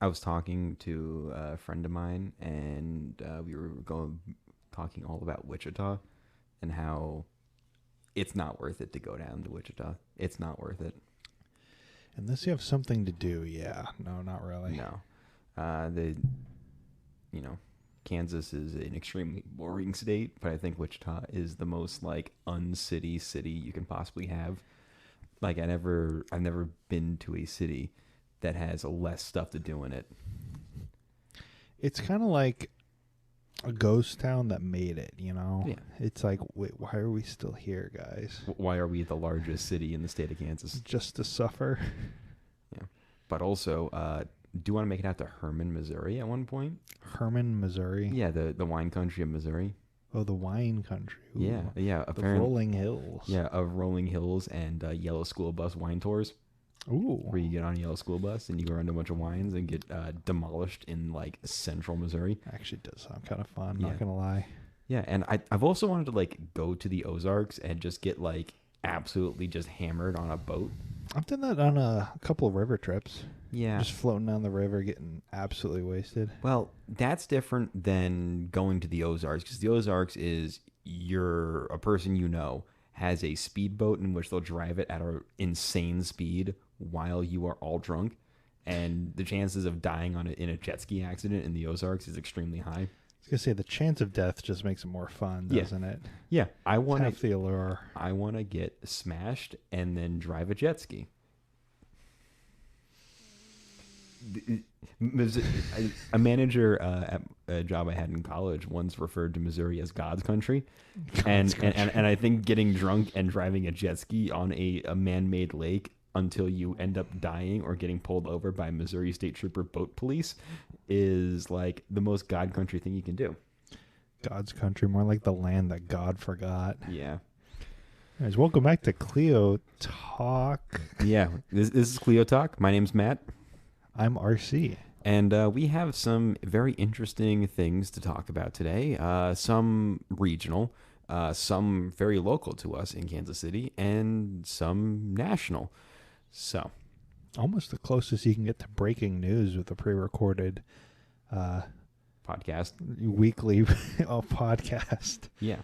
I was talking to a friend of mine, and we were talking all about Wichita and how it's not worth it to go down to Wichita. It's not worth it. Unless you have something to do, yeah. No, not really. No. The Kansas is an extremely boring state, but I think Wichita is the most like uncity city you can possibly have. Like I've never been to a city that has less stuff to do in it. It's kind of like a ghost town that made it, you know? Yeah. It's like, wait, why are we still here, guys? Why are we the largest city in the state of Kansas? Just to suffer? Yeah. But also, do you want to make it out to Herman, Missouri at one point? Herman, Missouri? Yeah, the wine country of Missouri. Oh, the wine country. Ooh. Yeah. The rolling hills. Yeah, of rolling hills and yellow school bus wine tours. Ooh. Where you get on a yellow school bus and you go around a bunch of wines and get demolished in like central Missouri. Actually does sound kind of fun, Yeah. not going to lie. Yeah, and I've also wanted to like go to the Ozarks and just get like absolutely just hammered on a boat. I've done that on a couple of river trips. Yeah. Just floating down the river, getting absolutely wasted. Well, that's different than going to the Ozarks, because the Ozarks is a person you know has a speedboat in which they'll drive it at an insane speed while you are all drunk, and the chances of dying in a jet ski accident in the Ozarks is extremely high. I was going to say, the chance of death just makes it more fun, doesn't it? Yeah, I want Half the allure. I want to get smashed and then drive a jet ski. A manager at a job I had in college once referred to Missouri as God's country. And I think getting drunk and driving a jet ski on a man-made lake until you end up dying or getting pulled over by Missouri State Trooper boat police is like the most God country thing you can do. God's country, more like the land that God forgot. Yeah. Anyways, welcome back to Cleo Talk. Yeah, this is Cleo Talk. My name's Matt. I'm RC. And we have some very interesting things to talk about today. Some regional, some very local to us in Kansas City, and some national. So, almost the closest you can get to breaking news with a pre-recorded podcast, weekly podcast. Yeah.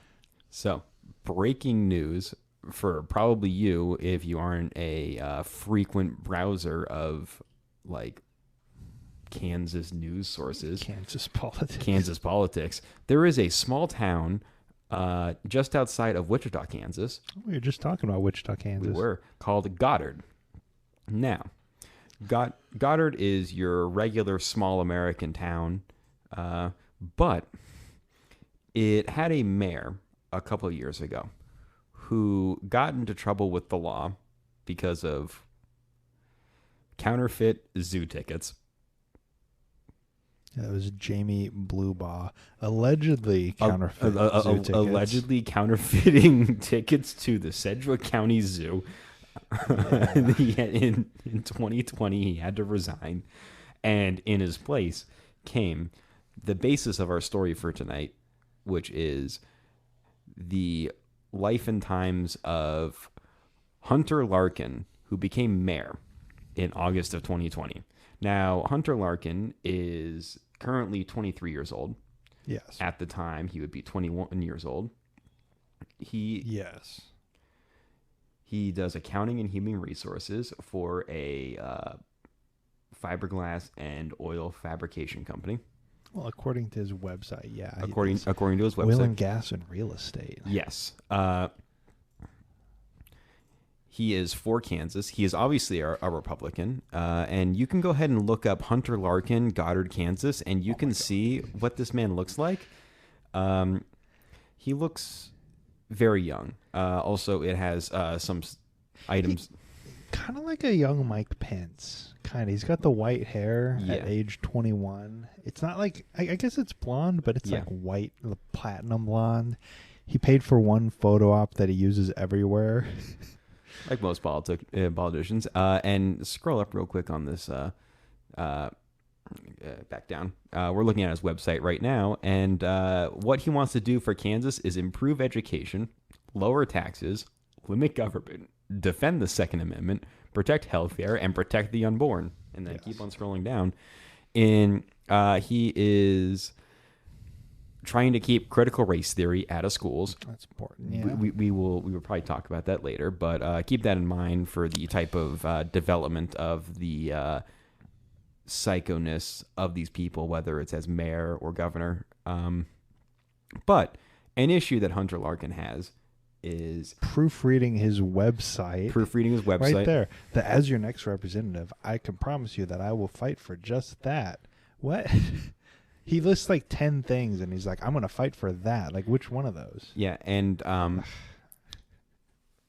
So, breaking news for probably you if you aren't a frequent browser of like Kansas news sources. Kansas politics. There is a small town just outside of Wichita, Kansas. We were just talking about Wichita, Kansas. We were, called Goddard. Now, Goddard is your regular small American town, but it had a mayor a couple of years ago who got into trouble with the law because of counterfeit zoo tickets. Yeah, it was Jamie Bluebaugh allegedly counterfeit zoo tickets. Allegedly counterfeiting tickets to the Sedgwick County Zoo. Yeah. in 2020, he had to resign, and in his place came the basis of our story for tonight, which is the life and times of Hunter Larkin, who became mayor in August of 2020. Now, Hunter Larkin is currently 23 years old. Yes. At the time, he would be 21 years old. Yes. He does accounting and human resources for a fiberglass and oil fabrication company. Well, according to his website, yeah. According to his website. Oil and gas and real estate. Yes. He is for Kansas. He is obviously a Republican. And you can go ahead and look up Hunter Larkin, Goddard, Kansas, and you can see what this man looks like. He looks very young. Also, it has some items. Kind of like a young Mike Pence. Kind of. He's got the white hair at age 21. It's not like, I guess it's blonde, but it's like white, the platinum blonde. He paid for one photo op that he uses everywhere. Like most politicians. And scroll up real quick on this. Back down. We're looking at his website right now. And what he wants to do for Kansas is improve education, lower taxes, limit government, defend the Second Amendment, protect healthcare, and protect the unborn. And then keep on scrolling down. He is trying to keep critical race theory out of schools. That's important. Yeah. We will probably talk about that later, but keep that in mind for the type of development of the psychoness of these people, whether it's as mayor or governor. But an issue that Hunter Larkin has is proofreading his website. Right there. That as your next representative, I can promise you that I will fight for just that. What? He lists like 10 things, and he's like, I'm going to fight for that. Like, which one of those? Yeah, and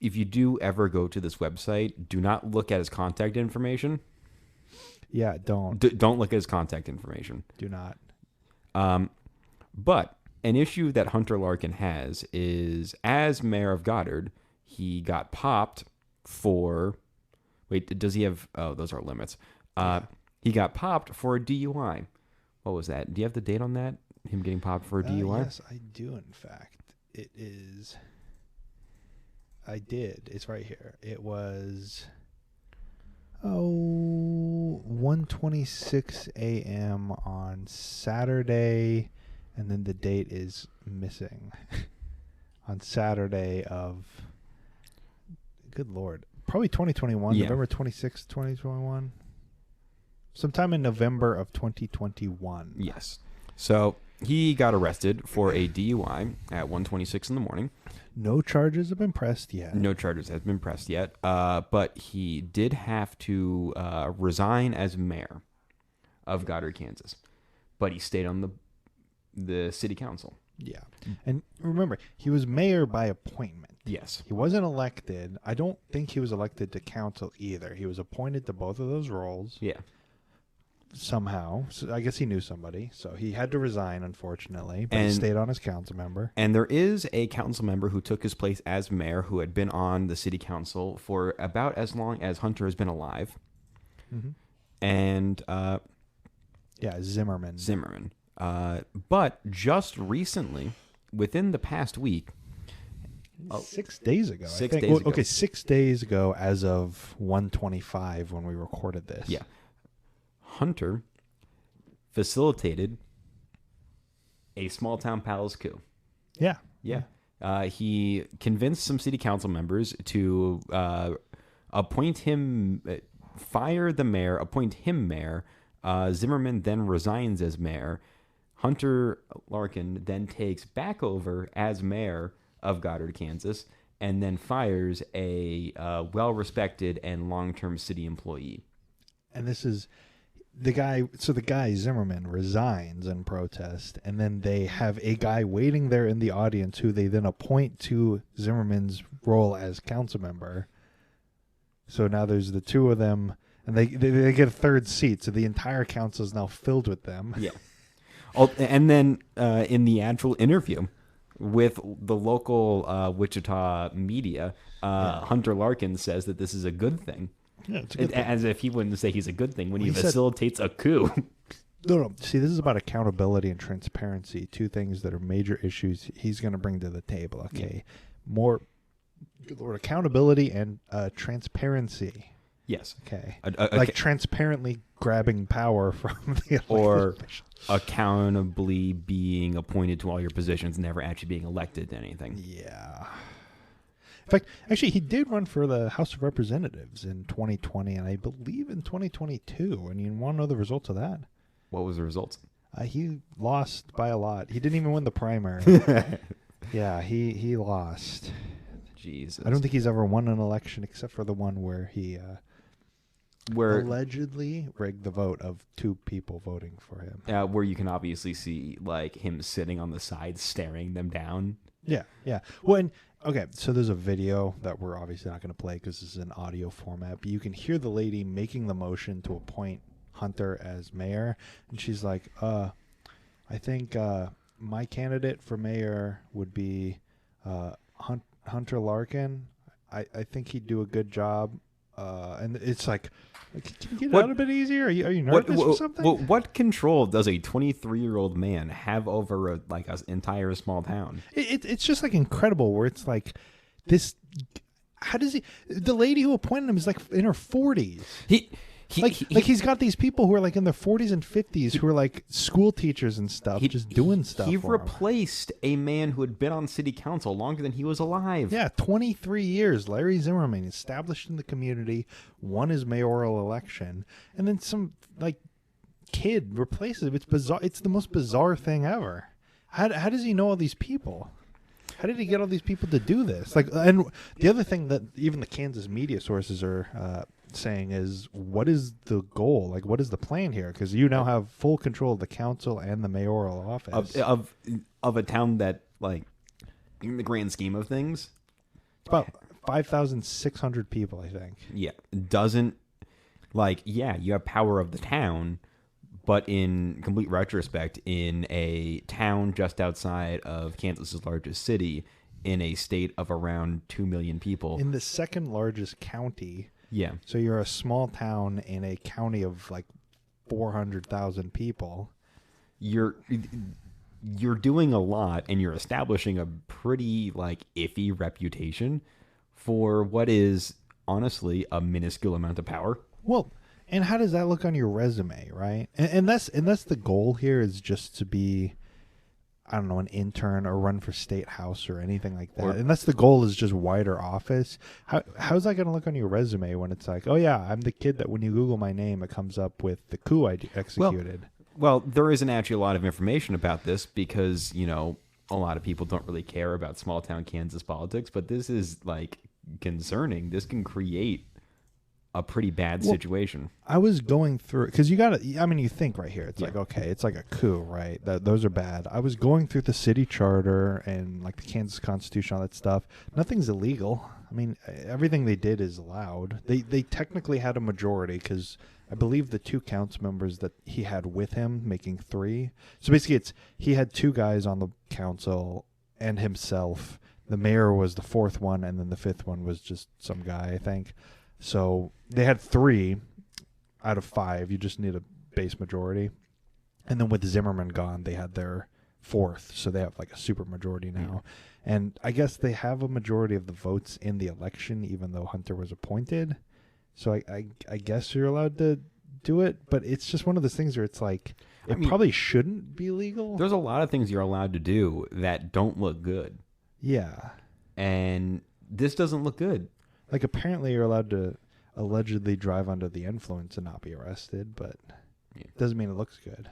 if you do ever go to this website, do not look at his contact information. Yeah, don't. Don't look at his contact information. Do not. But an issue that Hunter Larkin has is, as mayor of Goddard, he got popped for... Wait, does he have... Oh, those are limits. He got popped for a DUI. What was that? Do you have the date on that? Him getting popped for a DUI? Yes, I do, in fact. It is... I did. It's right here. It was... 1:26 a.m. on Saturday, and then the date is missing. On Saturday of... Good Lord. Probably 2021, yeah. November 26, 2021. Sometime in November of 2021. Yes. So he got arrested for a DUI at 1:26 in the morning. No charges have been pressed yet. But he did have to resign as mayor of Goddard, Kansas. But he stayed on the city council. Yeah. And remember, he was mayor by appointment. Yes. He wasn't elected. I don't think he was elected to council either. He was appointed to both of those roles. Yeah. Somehow. So I guess he knew somebody. So he had to resign, unfortunately. But he stayed on as council member. And there is a council member who took his place as mayor who had been on the city council for about as long as Hunter has been alive. Mm-hmm. And... Zimmerman. But just recently, within the past week... 6 days ago, 6 days ago. Okay, 6 days ago as of 1:25 when we recorded this. Yeah. Hunter facilitated a small-town palace coup. Yeah. Yeah. He convinced some city council members to appoint him, fire the mayor, appoint him mayor. Zimmerman then resigns as mayor. Hunter Larkin then takes back over as mayor of Goddard, Kansas, and then fires a well-respected and long-term city employee. And this is the guy. So the guy Zimmerman resigns in protest, and then they have a guy waiting there in the audience who they then appoint to Zimmerman's role as council member. So now there's the two of them, and they get a third seat. So the entire council is now filled with them. Yeah. And then in the actual interview with the local Wichita media, Hunter Larkin says that this is a good thing. Yeah, it's a good thing. As if he wouldn't say he's a good thing when he facilitates a coup. No. See, this is about accountability and transparency. Two things that are major issues he's going to bring to the table. Okay. Yeah. More, good Lord, accountability and transparency. Yes. Okay. Like transparently grabbing power from the or accountably being appointed to all your positions, never actually being elected to anything. Yeah. In fact, actually, he did run for the House of Representatives in 2020, and I believe in 2022. And you want to know the results of that? What was the results? He lost by a lot. He didn't even win the primary. Yeah, he lost. Jesus. I don't think he's ever won an election except for the one where he allegedly rigged the vote of two people voting for him. Where you can obviously see like him sitting on the side staring them down. Yeah. Well, okay, so there's a video that we're obviously not going to play because this is an audio format, but you can hear the lady making the motion to appoint Hunter as mayor, and she's like, I think my candidate for mayor would be Hunter Larkin. I think he'd do a good job. And it's like, can you get it out a bit easier? Are you nervous or something? What control does a 23-year-old man have over an entire small town? It's just like incredible where it's like this. How does he? The lady who appointed him is like in her 40s. He's got these people who are like in their 40s and 50s who are like school teachers and stuff, just doing stuff. He for replaced a man who had been on city council longer than he was alive. Yeah, 23 years. Larry Zimmerman, established in the community, won his mayoral election, and then some like kid replaces him. It's bizarre. It's the most bizarre thing ever. How does he know all these people? How did he get all these people to do this? Like, and the other thing that even the Kansas media sources are saying is, what is the goal? Like, what is the plan here? Because you now have full control of the council and the mayoral office of a town that, like, in the grand scheme of things, about 5,600 people, I think. Yeah, doesn't like. Yeah, you have power of the town. But in complete retrospect, in a town just outside of Kansas's largest city, in a state of around 2 million people. In the second largest county. Yeah. So you're a small town in a county of like 400,000 people. You're doing a lot, and you're establishing a pretty like iffy reputation for what is honestly a minuscule amount of power. Well, and how does that look on your resume, right? And that's the goal here, is just to be, I don't know, an intern or run for state house or anything like that. And that's the goal, is just wider office. How's that going to look on your resume when it's like, oh yeah, I'm the kid that when you Google my name, it comes up with the coup I executed. Well, there isn't actually a lot of information about this because, you know, a lot of people don't really care about small town Kansas politics, but this is like concerning. This can create a pretty bad situation. I was going through, because you got to, I mean, you think right here, it's like, okay, it's like a coup, right? Those are bad. I was going through the city charter and like the Kansas Constitution, all that stuff. Nothing's illegal. I mean, everything they did is allowed. They technically had a majority because I believe the 2 council members that he had with him, making 3. So basically he had 2 guys on the council and himself. The mayor was the 4th one, and then the 5th one was just some guy, I think. So they had 3 out of 5. You just need a base majority. And then with Zimmerman gone, they had their 4th. So they have like a super majority now. Yeah. And I guess they have a majority of the votes in the election, even though Hunter was appointed. So I guess you're allowed to do it. But it's just one of those things where it's like, probably shouldn't be legal. There's a lot of things you're allowed to do that don't look good. Yeah. And this doesn't look good. Like, apparently you're allowed to allegedly drive under the influence and not be arrested, but it doesn't mean it looks good.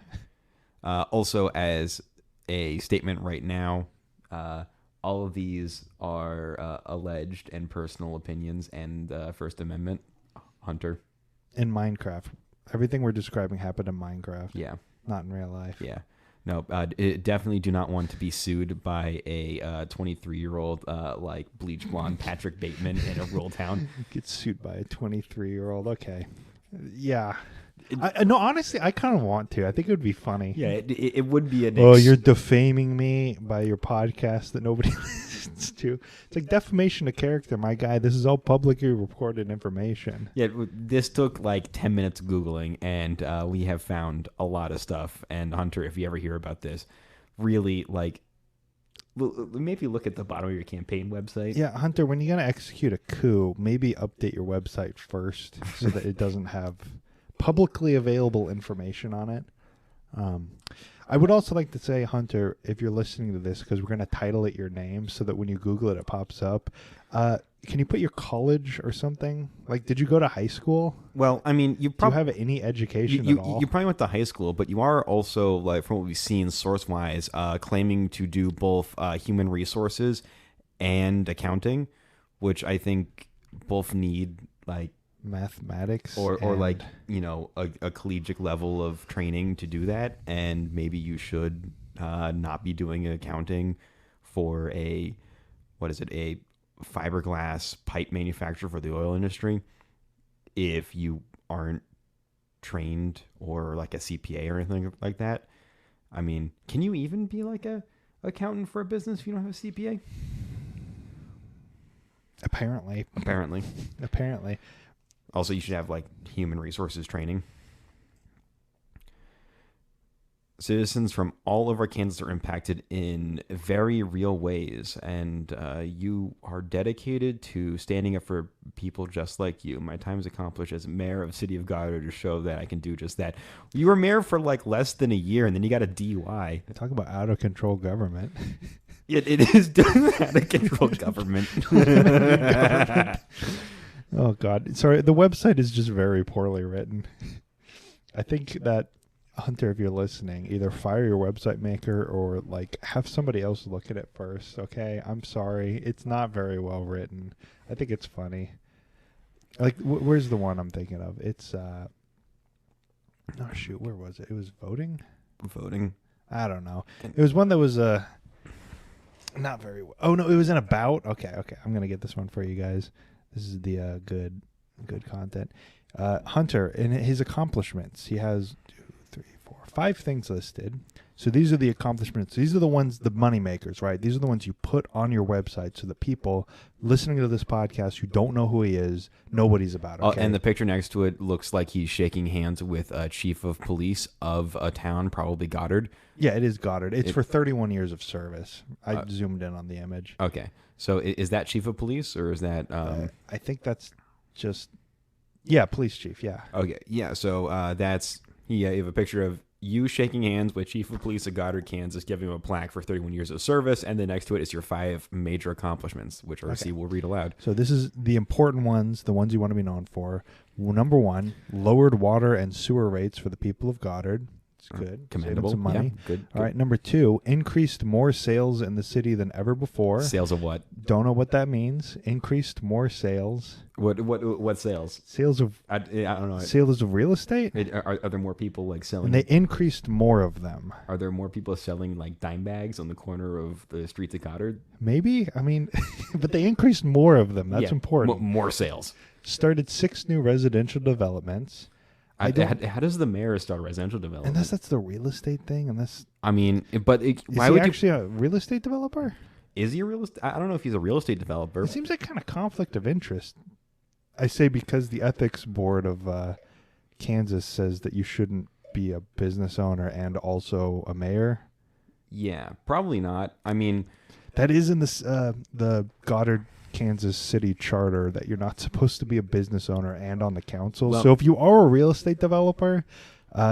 Also, as a statement right now, all of these are alleged and personal opinions and First Amendment. Hunter. In Minecraft. Everything we're describing happened in Minecraft. Yeah. Not in real life. Yeah. No, definitely do not want to be sued by a 23-year-old like bleach blonde Patrick Bateman in a rural town. Get sued by a 23-year-old. Okay. Yeah. No, honestly, I kind of want to. I think it would be funny. Yeah, it would be Oh, you're defaming me by your podcast that nobody listens to. It's like defamation of character, my guy. This is all publicly reported information. Yeah, this took like 10 minutes of Googling, and we have found a lot of stuff. And Hunter, if you ever hear about this, really, like, maybe look at the bottom of your campaign website. Yeah, Hunter, when you're going to execute a coup, maybe update your website first so that it doesn't have publicly available information on it. I would also like to say, Hunter, if you're listening to this, because we're going to title it your name so that when you Google it, it pops up. Can you put your college or something? Like, did you go to high school? Well, I mean, do you have any education at all? You probably went to high school, but you are also, like, from what we've seen source-wise, claiming to do both human resources and accounting, which I think both need, like, mathematics or like, you know, a collegiate level of training to do that. And maybe you should not be doing accounting for a fiberglass pipe manufacturer for the oil industry if you aren't trained or like a CPA or anything like that. I mean, can you even be like a accountant for a business if you don't have a CPA? Apparently. Also, you should have like human resources training. Citizens from all over Kansas are impacted in very real ways, and you are dedicated to standing up for people just like you. My time is accomplished as mayor of the city of Goddard to show that I can do just that. You were mayor for like less than a year, and then you got a DUI. Talk about out of control government. It is out of control government. Oh, God. Sorry, the website is just very poorly written. I think that, Hunter, if you're listening, either fire your website maker or like have somebody else look at it first. Okay, I'm sorry, it's not very well written. I think it's funny. Like, where's the one I'm thinking of? It's oh shoot, where was it? It was voting. I don't know. It was one that was not very well. Oh no, it was in about. Okay, I'm gonna get this one for you guys. This is the good content. Hunter, in his accomplishments, he has 5 things listed. So these are the accomplishments. These are the ones, the money makers, right? These are the ones you put on your website so that people listening to this podcast who don't know who he is know what he's about. Okay? And the picture next to it looks like he's shaking hands with a chief of police of a town, probably Goddard. Yeah, it is Goddard. It's for 31 years of service. I zoomed in on the image. Okay. So is that chief of police or is that... I think that's just... Yeah, police chief, yeah. Okay, yeah. So that's... Yeah, you have a picture of you shaking hands with Chief of Police of Goddard, Kansas, giving him a plaque for 31 years of service, and then next to it is your 5 major accomplishments, which RC will read aloud. So this is the important ones, the ones you want to be known for. Well, number 1, lowered water and sewer rates for the people of Goddard. It's good. Commendable. Saving some money. Yeah, good. All right, number 2, increased more sales in the city than ever before. Sales of what? Don't know what that means. Increased more sales. What sales? Sales of... I don't know. Sales of real estate? Are there more people like selling? And they increased more of them. Are there more people selling like dime bags on the corner of the streets of Goddard? Maybe. I mean, but they increased more of them. That's important. More sales. Started 6 new residential developments. How does the mayor start residential development? Unless that's the real estate thing. I mean, but why would he actually a real estate developer? Is he a real estate? I don't know if he's a real estate developer. It seems like kind of conflict of interest. I say because the ethics board of Kansas says that you shouldn't be a business owner and also a mayor. Yeah, probably not. I mean, that is in the Goddard, Kansas City charter that you're not supposed to be a business owner and on the council. Well, so if you are a real estate developer,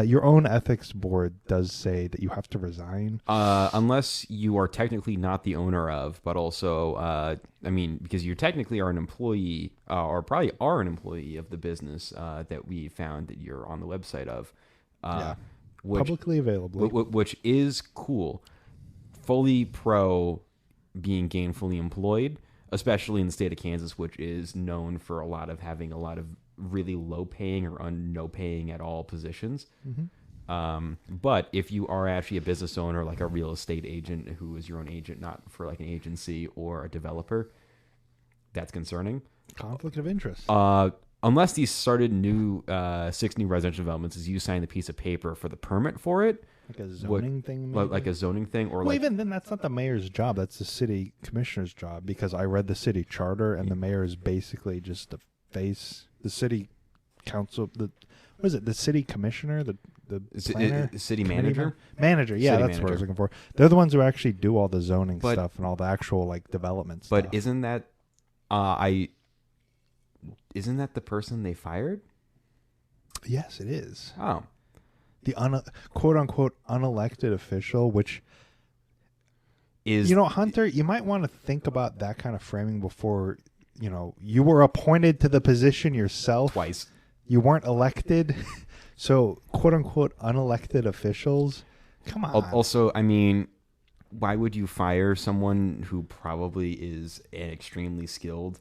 your own ethics board does say that you have to resign. Unless you are technically not the owner of, but also, I mean, because you technically are an employee or probably are an employee of the business that we found that you're on the website of. Publicly available. Which is cool. Fully pro being gainfully employed, especially in the state of Kansas, which is known for having a lot of really low paying or no paying at all positions. Mm-hmm. But if you are actually a business owner, like a real estate agent who is your own agent, not for like an agency or a developer, that's concerning. Conflict of interest. Unless these started 6 new residential developments, is you sign the piece of paper for the permit for it. Like a zoning thing? Maybe? Like a zoning thing? Or even then, that's not the mayor's job. That's the city commissioner's job, because I read the city charter, and the mayor is basically just the face, the city council, what is it, the city commissioner, the planner? City manager? Manager, yeah, that's what I was looking for. They're the ones who actually do all the zoning stuff and all the actual like development stuff. But isn't that, isn't that the person they fired? Yes, it is. Oh. The quote-unquote unelected official, which is... Hunter, you might want to think about that kind of framing before, you were appointed to the position yourself. Twice. You weren't elected. So, quote-unquote unelected officials, come on. Also, I mean, why would you fire someone who probably is an extremely skilled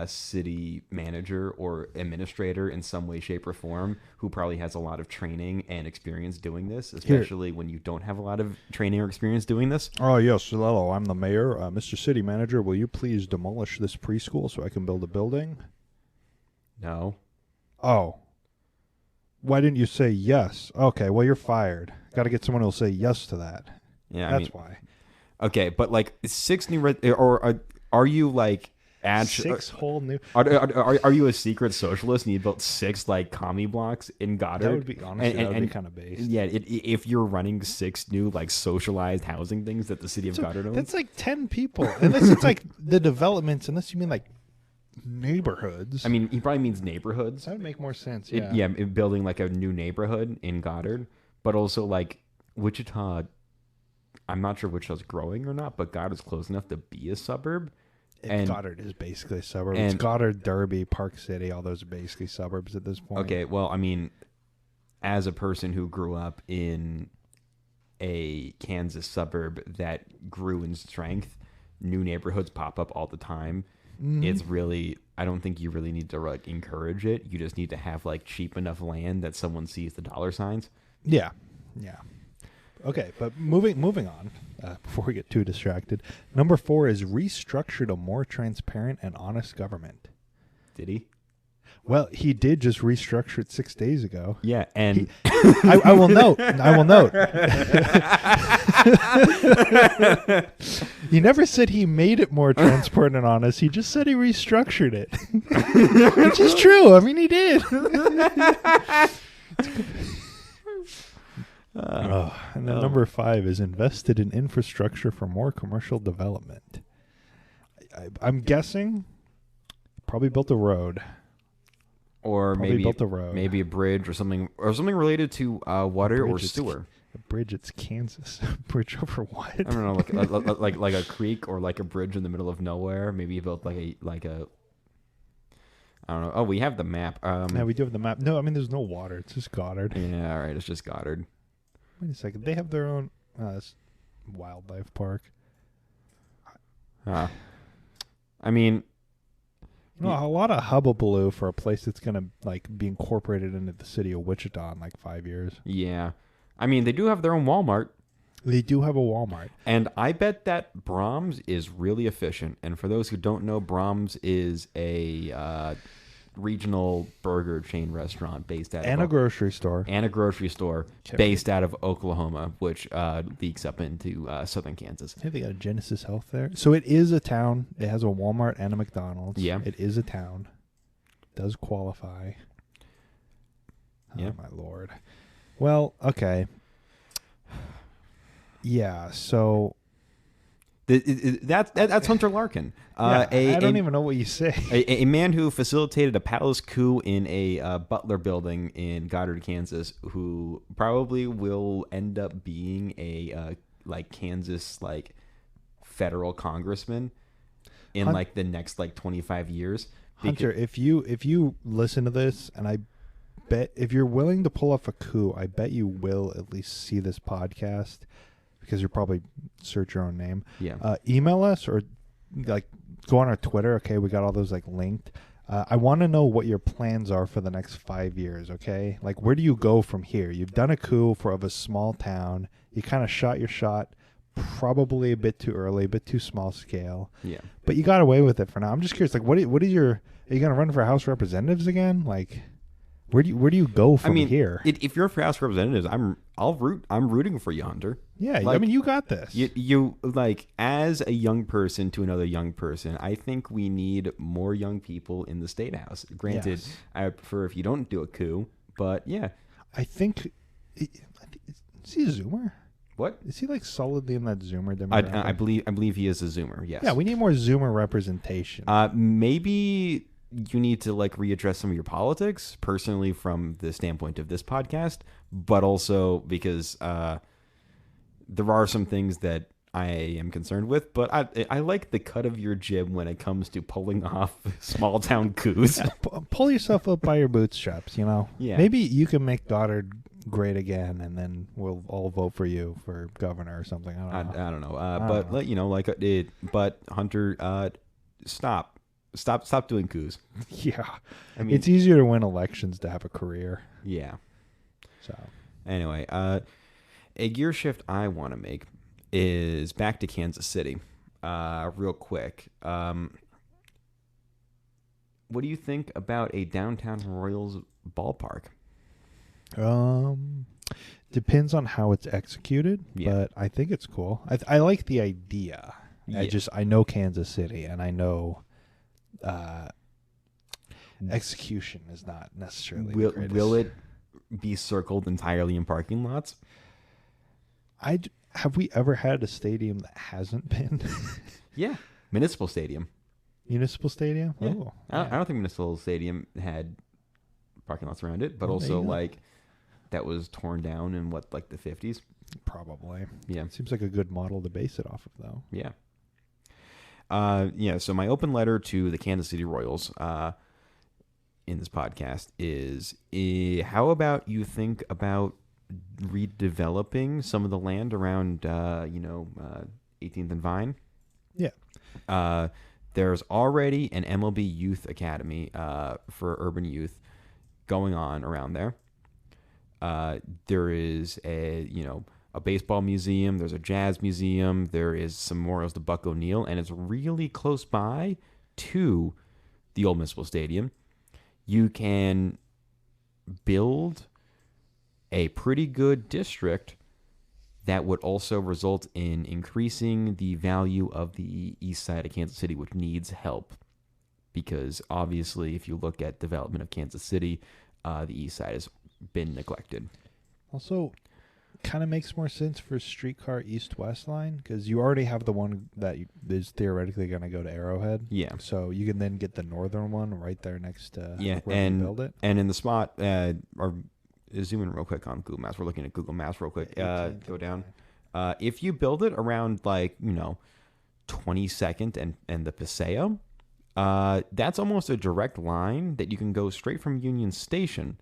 city manager or administrator in some way, shape, or form, who probably has a lot of training and experience doing this, especially when you don't have a lot of training or experience doing this? Oh, yes. Hello, I'm the mayor. Mr. City Manager, will you please demolish this preschool so I can build a building? No. Oh. Why didn't you say yes? Okay, well, you're fired. Got to get someone who'll say yes to that. Yeah, That's why. Okay, but like 6 new... are you like... 6 whole new. Are you a secret socialist and you built 6 like commie blocks in Goddard? That would be honestly that would be kind of based. Yeah, if you're running 6 new like socialized housing things that the city of Goddard owns, that's like 10 people. Unless it's like the developments, unless you mean like neighborhoods. I mean, he probably means neighborhoods. That would make more sense. Yeah, Building like a new neighborhood in Goddard, but also like Wichita. I'm not sure Wichita's growing or not, but Goddard's close enough to be a suburb. And Goddard is basically a suburb. It's Goddard, Derby, Park City. All those are basically suburbs at this point. Okay, well, I mean, as a person who grew up in a Kansas suburb that grew in strength, new neighborhoods pop up all the time. Mm-hmm. It's really, I don't think you really need to like encourage it. You just need to have like cheap enough land that someone sees the dollar signs. Yeah. Okay, but moving on, before we get too distracted, number 4 is restructured a more transparent and honest government. Did he? Well, he did just restructure it 6 days ago. Yeah, and I will note. He never said he made it more transparent and honest. He just said he restructured it, which is true. I mean, he did. And then number 5 is invested in infrastructure for more commercial development. I'm guessing probably built a road. Or probably maybe built a road. Maybe a bridge or something related to water or sewer. A bridge, it's Kansas. A bridge over what? I don't know, like a creek or like a bridge in the middle of nowhere. Maybe he built like a I don't know. Oh, we have the map. Yeah, we do have the map. No, I mean there's no water. It's just Goddard. Yeah, all right. It's just Goddard. Wait a second. They have their own wildlife park. I mean, a lot of hubbubaloo for a place that's gonna like be incorporated into the city of Wichita in like 5 years. Yeah, I mean they do have their own Walmart. They do have a Walmart, and I bet that Braums is really efficient. And for those who don't know, Braums is a regional burger chain restaurant based out of a grocery store based out of Oklahoma, which leaks up into southern Kansas. Hey, they got a Genesis Health there, so it is a town. It has a Walmart and a McDonald's. Yeah, it is a town. Does qualify. Yeah, oh, my Lord. Well, okay. Yeah, so that's Hunter Larkin. I don't even know what you say. A man who facilitated a palace coup in a Butler building in Goddard, Kansas, who probably will end up being a Kansas federal congressman in the next 25 years. Hunter, if you listen to this, and I bet if you're willing to pull off a coup, I bet you will at least see this podcast. Because you'll probably search your own name. Yeah. Email us or go on our Twitter. Okay, we got all those linked. I want to know what your plans are for the next 5 years. Okay, where do you go from here? You've done a coup of a small town. You kind of shot your shot, probably a bit too early, a bit too small scale. Yeah. But you got away with it for now. I'm just curious. What is your? Are you gonna run for House of Representatives again? Where do you go from here? If you're for House of Representatives, I'm rooting for you, Hunter. Yeah, I mean you got this. You as a young person to another young person, I think we need more young people in the state house. Granted, yes. I prefer if you don't do a coup, but yeah. I think is he a Zoomer? What? Is he solidly in that Zoomer demographic? I believe he is a Zoomer. Yes. Yeah, we need more Zoomer representation. Maybe you need to readdress some of your politics personally from the standpoint of this podcast, but also because there are some things that I am concerned with. But I like the cut of your jib when it comes to pulling off small town coups. Yeah, pull yourself up by your bootstraps, Yeah. Maybe you can make Goddard great again, and then we'll all vote for you for governor or something. I don't know. But Hunter, Stop doing coups. Yeah. I mean, it's easier to win elections to have a career. Yeah. So anyway, a gear shift I want to make is back to Kansas City. Real quick. What do you think about a downtown Royals ballpark? Depends on how it's executed, but I think it's cool. I like the idea. Yeah. I know Kansas City, and I know execution is not necessarily will it be circled entirely in parking lots? Have we ever had a stadium that hasn't been? Yeah, Municipal Stadium. Municipal Stadium? Yeah. Oh, I don't think Municipal Stadium had parking lots around it, but also like that was torn down in what, like the 50s? Probably. Yeah. Seems like a good model to base it off of, though. Yeah. So my open letter to the Kansas City Royals in this podcast is, how about you think about redeveloping some of the land around, 18th and Vine? Yeah. There's already an MLB youth academy for urban youth going on around there. There is a baseball museum. There's a jazz museum. There is some memorials to Buck O'Neil, and it's really close by to the old Municipal Stadium. You can build a pretty good district that would also result in increasing the value of the east side of Kansas City, which needs help. Because obviously, if you look at development of Kansas City, the east side has been neglected. Also, kind of makes more sense for streetcar east-west line, because you already have the one that is theoretically going to go to Arrowhead. Yeah. So you can then get the northern one right there next to where you build it. And in the spot, or zoom in real quick on Google Maps. We're looking at Google Maps real quick. Go down. If you build it around 22nd and the Paseo, that's almost a direct line that you can go straight from Union Station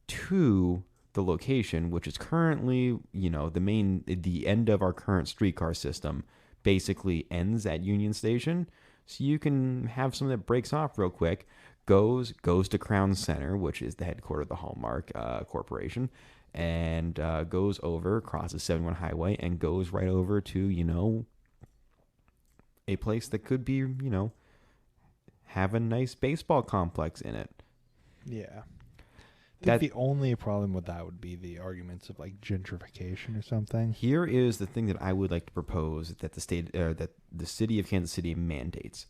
to the location, which is currently, the end of our current streetcar system basically ends at Union Station. So you can have something that breaks off real quick, goes to Crown Center, which is the headquarters of the Hallmark Corporation, and goes over, crosses 71 Highway, and goes right over to, a place that could be, have a nice baseball complex in it. Yeah. I think the only problem with that would be the arguments of like gentrification or something. Here is the thing that I would like to propose that that the city of Kansas City mandates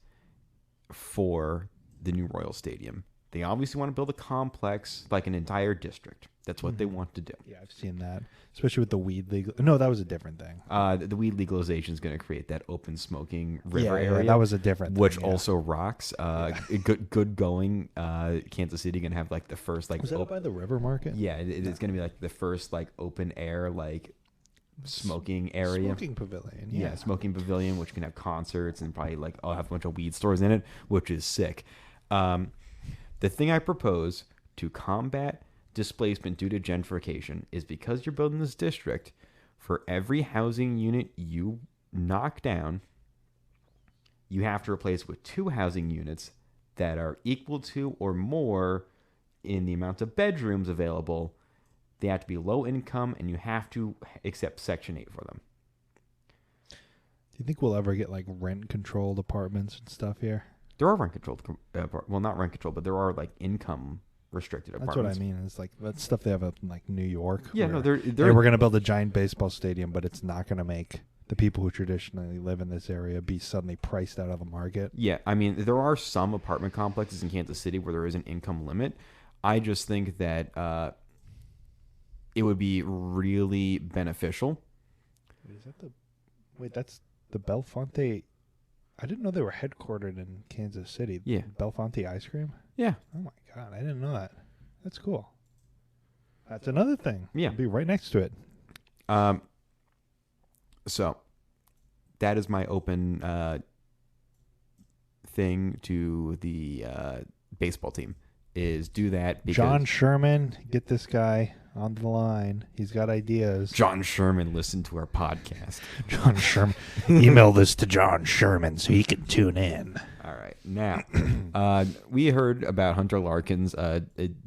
for the new Royal Stadium. They obviously want to build a complex, like an entire district. That's what they want to do. Yeah, I've seen that, especially with the weed legal. No, that was a different thing. The weed legalization is going to create that open smoking river area. That was a different thing, which also rocks. Good going. Kansas City going to have like the first like. Was that up by the river market? Yeah, it's going to be like the first like open air like smoking area. Smoking pavilion. Yeah, smoking pavilion, which can have concerts and probably like have a bunch of weed stores in it, which is sick. The thing I propose to combat displacement due to gentrification is, because you're building this district, for every housing unit you knock down, you have to replace with 2 housing units that are equal to or more in the amount of bedrooms available. They have to be low income, and you have to accept Section 8 for them. Do you think we'll ever get like rent controlled apartments and stuff here? There are rent controlled, well, not rent controlled, but there are like income restricted apartments. That's what I mean. It's like that stuff they have up in like New York. Yeah, no, they're we're going to build a giant baseball stadium, but it's not going to make the people who traditionally live in this area be suddenly priced out of the market. Yeah, I mean, there are some apartment complexes in Kansas City where there is an income limit. I just think that it would be really beneficial. That's the Belfonte. I didn't know they were headquartered in Kansas City. Yeah. Belfonte ice cream? Yeah. Oh, my God. I didn't know that. That's cool. That's another thing. Yeah. It'll be right next to it. So that is my open thing to the baseball team, is do that. John Sherman, get this guy on the line. He's got ideas. John Sherman, listen to our podcast. John Sherman. Email this to John Sherman so he can tune in. All right. Now, we heard about Hunter Larkin's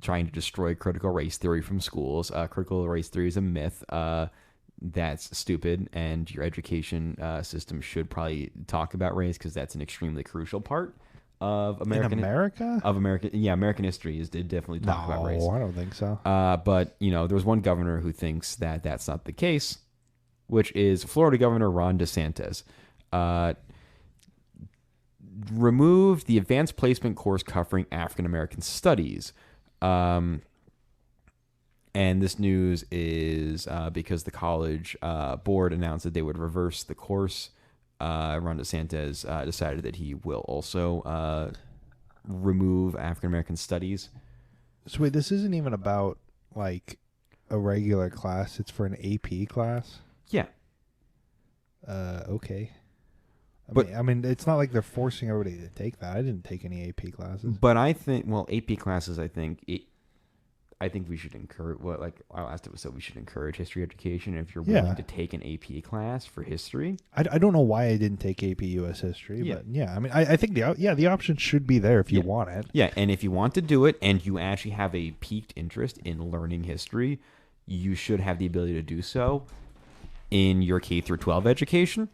trying to destroy critical race theory from schools. Critical race theory is a myth. That's stupid, and your education system should probably talk about race, because that's an extremely crucial part of American American history is did definitely talk about race. No, I don't think so. But there's one governor who thinks that that's not the case, which is Florida Governor Ron DeSantis. removed the advanced placement course covering African American studies. And this news is because the college board announced that they would reverse the course. Ron DeSantis decided that he will also remove African American studies. So wait, this isn't even about like a regular class. It's for an AP class? Yeah. Okay. But I mean, it's not like they're forcing everybody to take that. I didn't take any AP classes. But I think, AP classes, I think we should encourage. I asked it, so we should encourage history education. If you're willing to take an AP class for history, I don't know why I didn't take AP US history, but I mean, I think the option should be there if you want it. Yeah, and if you want to do it, and you actually have a piqued interest in learning history, you should have the ability to do so in your K through 12 education.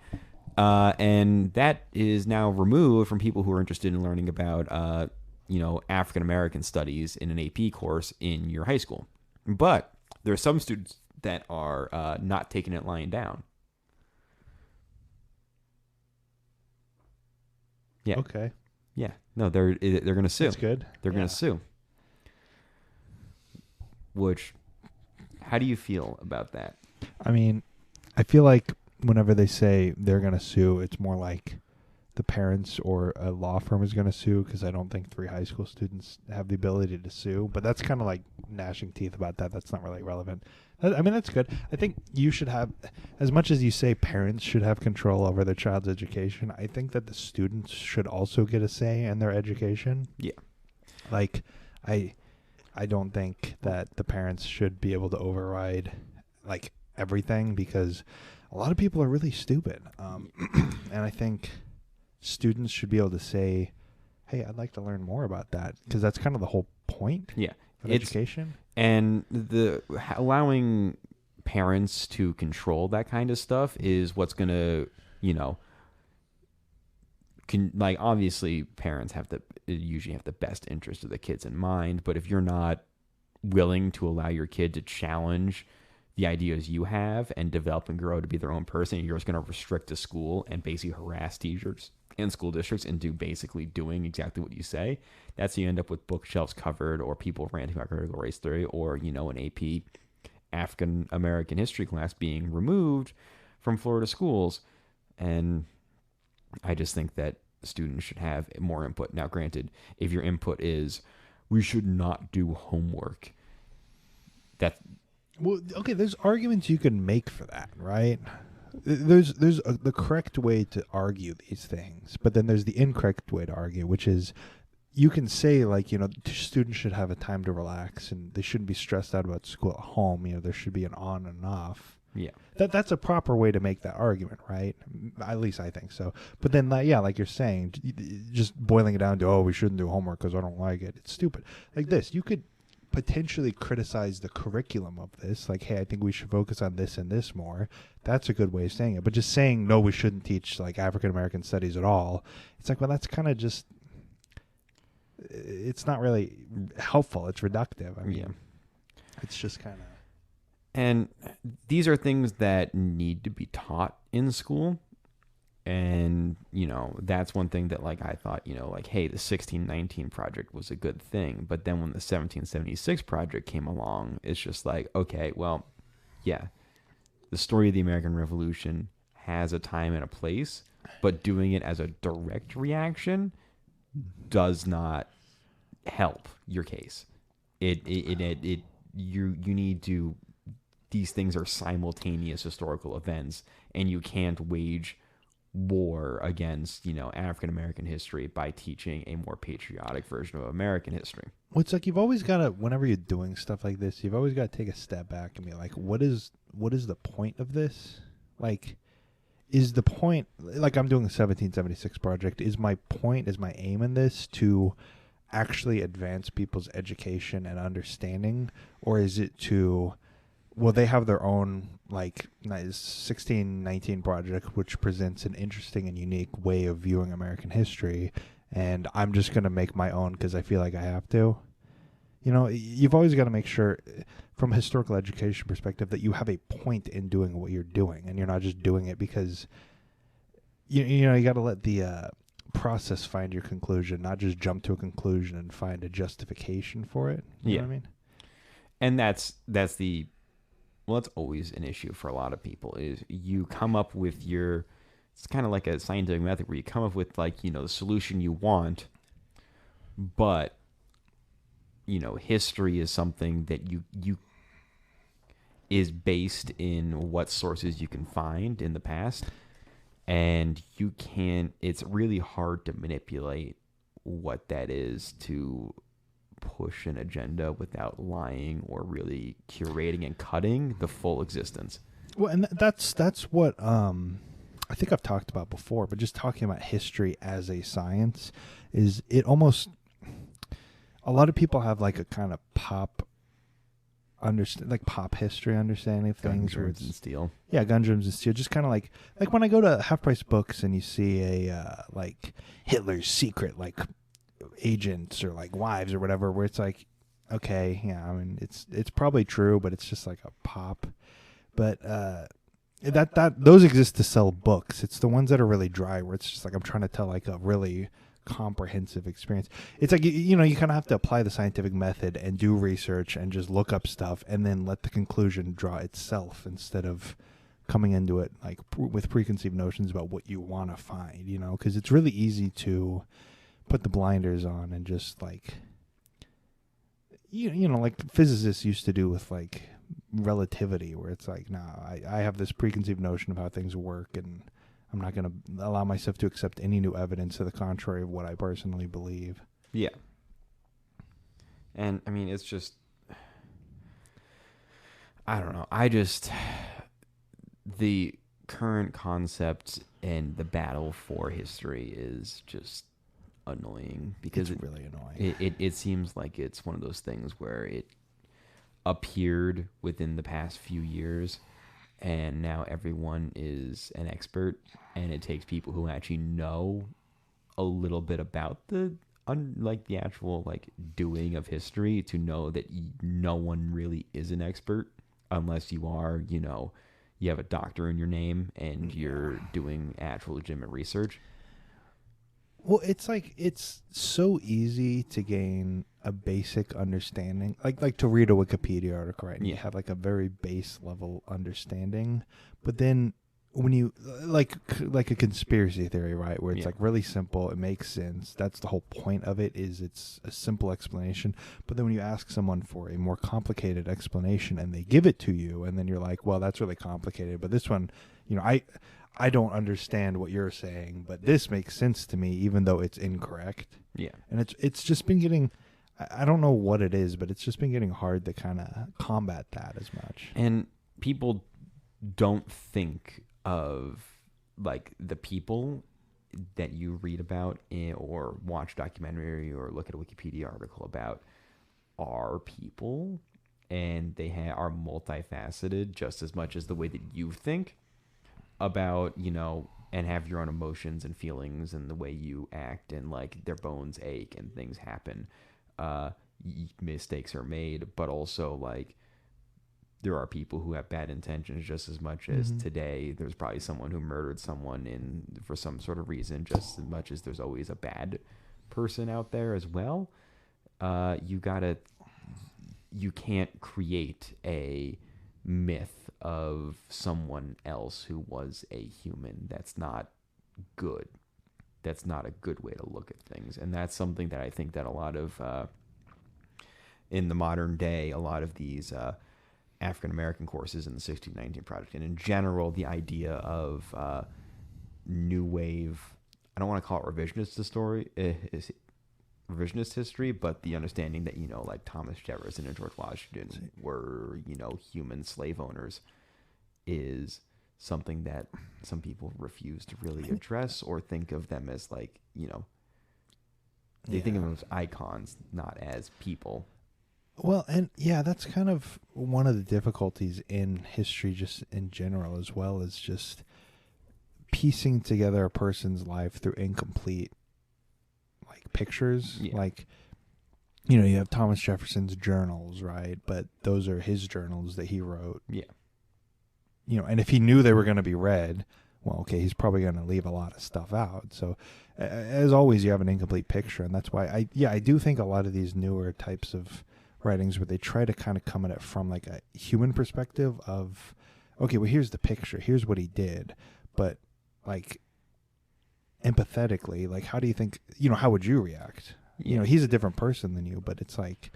And that is now removed from people who are interested in learning about, African American studies in an AP course in your high school. But there are some students that are not taking it lying down. Yeah. Okay. Yeah. No, they're going to sue. That's good. They're going to sue. Which, how do you feel about that? I mean, I feel like whenever they say they're going to sue, it's more like the parents or a law firm is going to sue, because I don't think 3 high school students have the ability to sue. But that's kind of like gnashing teeth about that. That's not really relevant. I mean, that's good. I think you should have, as much as you say parents should have control over their child's education, I think that the students should also get a say in their education. Yeah. Like, I don't think that the parents should be able to override, like, everything, because a lot of people are really stupid. And I think students should be able to say, hey, I'd like to learn more about that, because that's kind of the whole point of education. And allowing parents to control that kind of stuff is what's going to, obviously parents usually have the best interest of the kids in mind, but if you're not willing to allow your kid to challenge the ideas you have and develop and grow to be their own person, and you're just going to restrict the school and basically harass teachers and school districts into basically doing exactly what you say, that's how you end up with bookshelves covered, or people ranting about critical race theory, or, an AP African American history class being removed from Florida schools. And I just think that students should have more input. Now, granted, if your input is, we should not do homework, well, okay, there's arguments you can make for that, right? There's the correct way to argue these things, but then there's the incorrect way to argue, which is you can say, like, students should have a time to relax and they shouldn't be stressed out about school at home. There should be an on and off. Yeah. That's a proper way to make that argument, right? At least I think so. But then, like you're saying, just boiling it down to, we shouldn't do homework because I don't like it. It's stupid. Like this, you could potentially criticize the curriculum of this, like, hey, I think we should focus on this and this more. That's a good way of saying it. But just saying, no, we shouldn't teach, like, African American studies at all, it's like, well, that's kind of just, it's not really helpful. It's reductive. I mean, it's just kind of. And these are things that need to be taught in school. And, that's one thing that, like, I thought, hey, the 1619 project was a good thing. But then when the 1776 project came along, it's just like, okay, well, yeah, the story of the American Revolution has a time and a place, but doing it as a direct reaction does not help your case. You need to, these things are simultaneous historical events, and you can't wage war against, African American history by teaching a more patriotic version of American history. Well, it's like you've always got to, whenever you're doing stuff like this, you've always got to take a step back and be like, what is the point of this? Like, is the point, like, I'm doing the 1776 project, is my aim in this to actually advance people's education and understanding, or is it to, well, they have their own, like, 1619 project, which presents an interesting and unique way of viewing American history, and I'm just going to make my own because I feel like I have to. You've always got to make sure, from a historical education perspective, that you have a point in doing what you're doing, and you're not just doing it because, you got to let the process find your conclusion, not just jump to a conclusion and find a justification for it. You know what I mean? And that's always an issue for a lot of people is you come up with it's kind of like a scientific method where you come up with like, the solution you want, but, history is something that you is based in what sources you can find in the past. And it's really hard to manipulate what that is to push an agenda without lying or really curating and cutting the full existence. Well, and that's what I think I've talked about before, but just talking about history as a science is it almost, a lot of people have like a kind of pop history understanding of things. Guns and steel. Yeah, Guns, Germs, and Steel. Just kind of like when I go to Half Price Books and you see a like Hitler's secret like agents or like wives or whatever, where it's like, okay, yeah, I mean it's probably true, but it's just like a pop. But that those exist to sell books. It's the ones that are really dry, where it's just like I'm trying to tell like a really comprehensive experience. It's like you kind of have to apply the scientific method and do research and just look up stuff and then let the conclusion draw itself instead of coming into it like with preconceived notions about what you want to find, because it's really easy to put the blinders on and just like like physicists used to do with like relativity, where it's like, I have this preconceived notion of how things work, and I'm not going to allow myself to accept any new evidence to the contrary of what I personally believe. Yeah. And I mean, it's just, I don't know. The current concept and the battle for history is just annoying because it's really annoying. It seems like it's one of those things where it appeared within the past few years, and now everyone is an expert, and it takes people who actually know a little bit about the actual like doing of history to know that no one really is an expert unless you are, you have a doctor in your name and you're doing actual legitimate research. Well, it's like it's so easy to gain a basic understanding, like to read a Wikipedia article, right? And you have like a very base level understanding, but then when you like a conspiracy theory, right, where it's like really simple, it makes sense. That's the whole point of it, is it's a simple explanation. But then when you ask someone for a more complicated explanation and they give it to you, and then you're like, well, that's really complicated, but this one, I don't understand what you're saying, but this makes sense to me, even though it's incorrect. Yeah. And it's just been getting, I don't know what it is, but it's just been getting hard to kind of combat that as much. And people don't think of like the people that you read about or watch a documentary or look at a Wikipedia article about are people, and they are multifaceted just as much as the way that you think about, and have your own emotions and feelings and the way you act, and like their bones ache and things happen. Mistakes are made, but also like there are people who have bad intentions just as much as today there's probably someone who murdered someone for some sort of reason, just as much as there's always a bad person out there as well. You can't create a myth of someone else who was a human. That's not good. That's not a good way to look at things. And that's something that I think that a lot of, in the modern day, a lot of these African-American courses in the 1619 Project, and in general, the idea of new wave, I don't want to call it revisionist history, but the understanding that, like Thomas Jefferson and George Washington were, human slave owners, is something that some people refuse to really address or think of them as like, they think of them as icons, not as people. Well, and that's kind of one of the difficulties in history just in general, as well as just piecing together a person's life through incomplete like pictures. Like, you have Thomas Jefferson's journals, right? But those are his journals that he wrote. Yeah. And if he knew they were going to be read, well, okay, he's probably going to leave a lot of stuff out. So, as always, you have an incomplete picture, and that's why I do think a lot of these newer types of writings where they try to kind of come at it from like a human perspective of, okay, well, here's the picture, here's what he did, but like empathetically, like how do you think, how would you react? He's a different person than you, but it's like,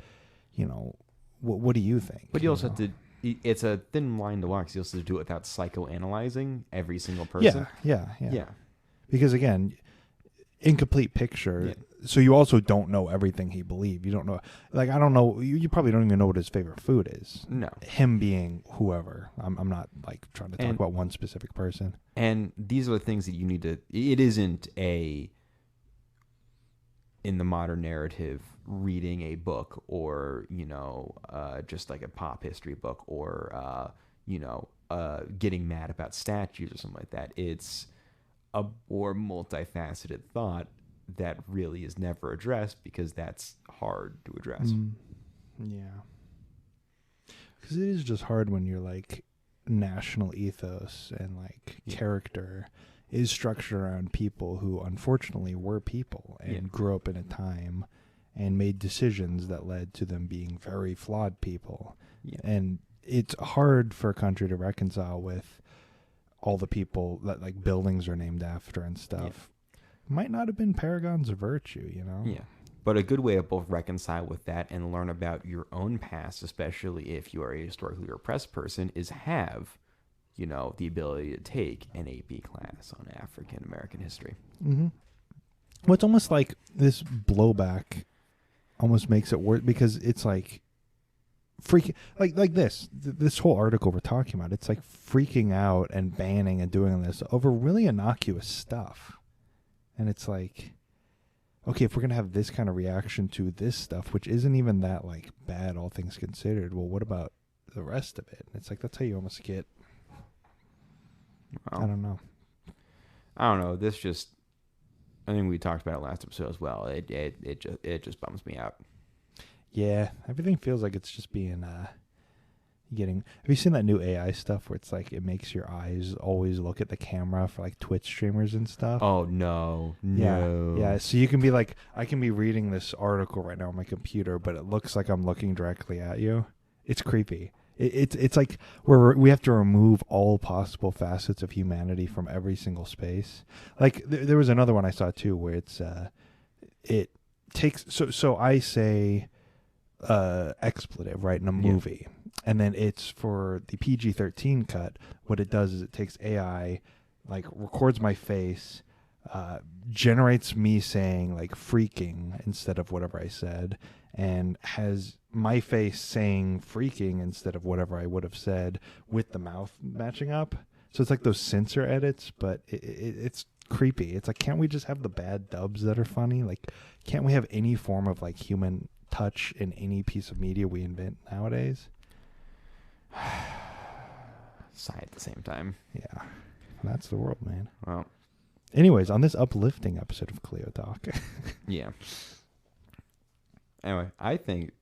what do you think? But you also have to, it's a thin line to walk, because you also have to do it without psychoanalyzing every single person. Yeah. Because again, incomplete picture. Yeah. So you also don't know everything he believed. You don't know, like, I don't know. You probably don't even know what his favorite food is. No. Him being whoever. I'm not like trying to talk about one specific person. And these are the things that you need to, it isn't in the modern narrative, reading a book or, just like a pop history book or, getting mad about statues or something like that. It's a more multifaceted thought that really is never addressed because that's hard to address. Yeah. Because it is just hard when you're like national ethos and like character is structured around people who unfortunately were people and grew up in a time and made decisions that led to them being very flawed people. Yeah. And it's hard for a country to reconcile with all the people that like buildings are named after and stuff. Might not have been paragons of virtue, Yeah. But a good way to both reconcile with that and learn about your own past, especially if you are a historically repressed person, is have, the ability to take an AP class on African American history. Mm-hmm. Well, it's almost like this blowback almost makes it worse because it's like freaking like this whole article we're talking about. It's like freaking out and banning and doing this over really innocuous stuff. And it's like, okay, if we're going to have this kind of reaction to this stuff, which isn't even that like bad, all things considered, well, what about the rest of it? And it's like, that's how you almost get, I don't know. This just, I think we talked about it last episode as well. It just bums me out. Yeah. Everything feels like it's just being, have you seen that new AI stuff where it's like it makes your eyes always look at the camera for like Twitch streamers and stuff? Oh no. Yeah. So you can be like, I can be reading this article right now on my computer, but it looks like I'm looking directly at you. It's creepy. It's like we have to remove all possible facets of humanity from every single space. Like there was another one I saw too where it's it takes so I say expletive right in a movie. Yeah. And then it's for the PG-13 cut. What it does is it takes AI, like records my face, generates me saying like freaking instead of whatever I said, and has my face saying freaking instead of whatever I would have said with the mouth matching up. So it's like those censor edits, but it's creepy. It's like, can't we just have the bad dubs that are funny? Like, can't we have any form of like human touch in any piece of media we invent nowadays? Sigh at the same time. Yeah, that's the world, man. Well, anyways, on this uplifting episode of Cleo Talk. Yeah. Anyway, I think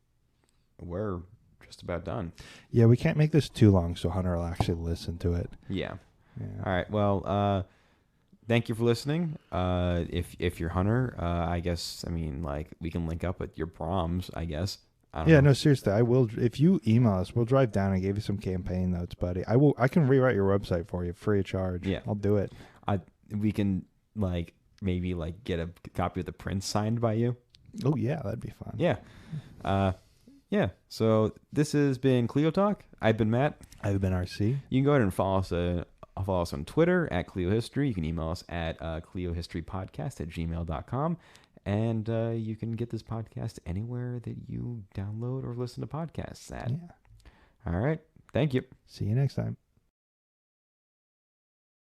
we're just about done. Yeah, we can't make this too long so Hunter will actually listen to it. Yeah. All right. Well, thank you for listening. If you're Hunter, I guess, like we can link up with your braums, I guess. No, seriously, I will. If you email us, we'll drive down and give you some campaign notes, buddy. I can rewrite your website for you free of charge. Yeah, I'll do it. We can maybe get a copy of the print signed by you. Oh yeah, that'd be fun. Yeah, yeah. So this has been Cleo Talk. I've been Matt. I've been RC. You can go ahead and follow us on Twitter at Cleo History. You can email us at cleohistorypodcast@gmail.com. And you can get this podcast anywhere that you download or listen to podcasts at. Yeah. All right. Thank you. See you next time.